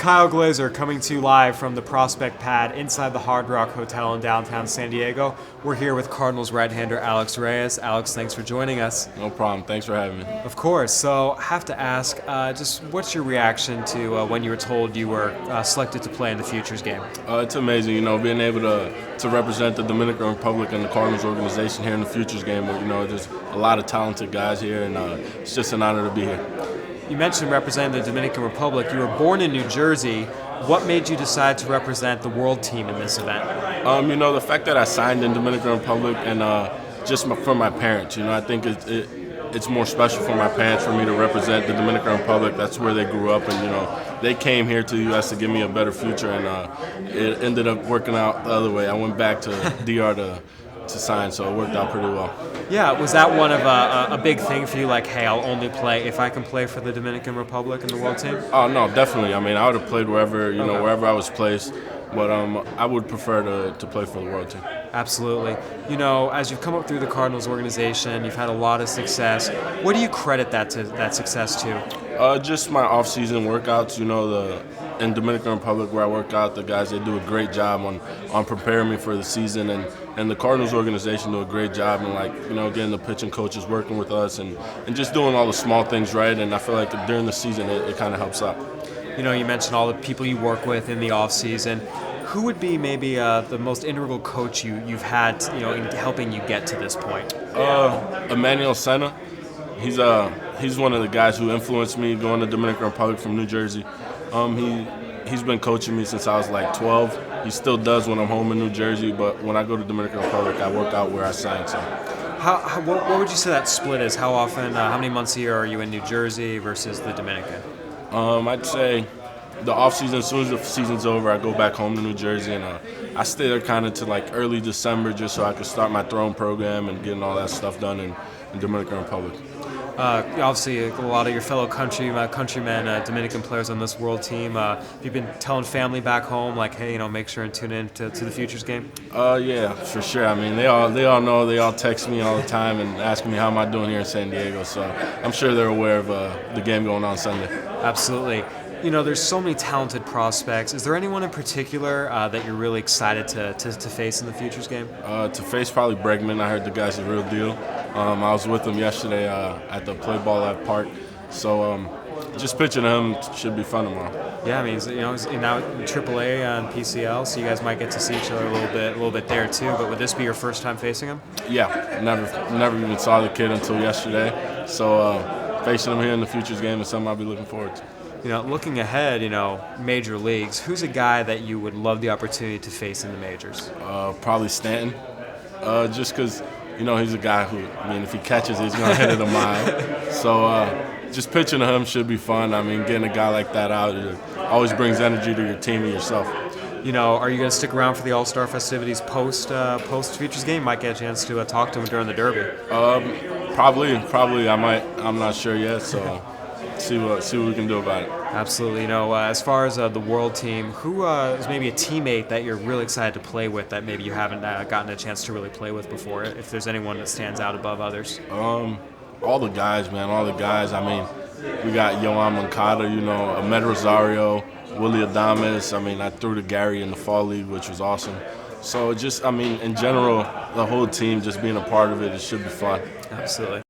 Kyle Glazer coming to you live from the Prospect Pad inside the Hard Rock Hotel in downtown San Diego. We're here with Cardinals right-hander Alex Reyes. Alex, thanks for joining us. No problem. Thanks for having me. Of course. So I have to ask, just what's your reaction to when you were told you were selected to play in the Futures game? It's amazing, being able to represent the Dominican Republic and the Cardinals organization here in the Futures game. There's a lot of talented guys here, and it's just an honor to be here. You mentioned representing the Dominican Republic. You were born in New Jersey. What made you decide to represent the world team in this event? The fact that I signed in Dominican Republic and from my parents. I think it's more special for my parents for me to represent the Dominican Republic. That's where they grew up, and they came here to the U.S. to give me a better future, and it ended up working out the other way. I went back to DR to sign, so it worked out pretty well. Yeah, was that one of a big thing for you? Like, hey, I'll only play if I can play for the Dominican Republic in the world team? Oh no, definitely. I would have played wherever wherever I was placed, but I would prefer to play for the world team. Absolutely. As you've come up through the Cardinals organization, you've had a lot of success. What do you credit that success to? Just my off-season workouts. In Dominican Republic where I work out, the guys, they do a great job on preparing me for the season, and the Cardinals organization do a great job in getting the pitching coaches working with us and just doing all the small things right. And I feel like during the season it kind of helps out. You mentioned all the people you work with in the off season. Who would be maybe the most integral coach you've had in helping you get to this point? Emmanuel Senna. He's one of the guys who influenced me going to Dominican Republic from New Jersey. He's been coaching me since I was like 12. He still does when I'm home in New Jersey, but when I go to Dominican Republic, I work out where I signed. So, what would you say that split is? How often, how many months a year are you in New Jersey versus the Dominican? I'd say the off season. As soon as the season's over, I go back home to New Jersey, and I stay there kind of to like early December, just so I could start my throwing program and getting all that stuff done in Dominican Republic. Obviously, a lot of your fellow countrymen, Dominican players on this world team. You've been telling family back home, like, hey, make sure and tune in to the Futures game. Yeah, for sure. They all know. They all text me all the time and ask me how am I doing here in San Diego. So I'm sure they're aware of the game going on Sunday. Absolutely. There's so many talented prospects. Is there anyone in particular that you're really excited to face in the Futures game? To face probably Bregman. I heard the guy's a real deal. I was with him yesterday at the Play Ball at Park. So just pitching him should be fun tomorrow. Yeah, he's now in AAA and PCL, so you guys might get to see each other a little bit there too. But would this be your first time facing him? Yeah, never even saw the kid until yesterday. So facing him here in the Futures game is something I'll be looking forward to. Looking ahead, major leagues, who's a guy that you would love the opportunity to face in the majors? Probably Stanton, just because, he's a guy who, if he catches it, he's going to hit it a mile. So just pitching to him should be fun. Getting a guy like that out, it always brings energy to your team and yourself. Are you going to stick around for the All-Star festivities post Futures game? Might get a chance to talk to him during the Derby. Probably. I might. I'm not sure yet, so see what we can do about it. Absolutely. As far as the world team, who is maybe a teammate that you're really excited to play with that maybe you haven't gotten a chance to really play with before, if there's anyone that stands out above others? All the guys, man. All the guys. We got Yohan Moncada, Ahmed Rosario, Willie Adames. I threw to Gary in the Fall League, which was awesome. So just, in general, the whole team just being a part of it should be fun. Absolutely.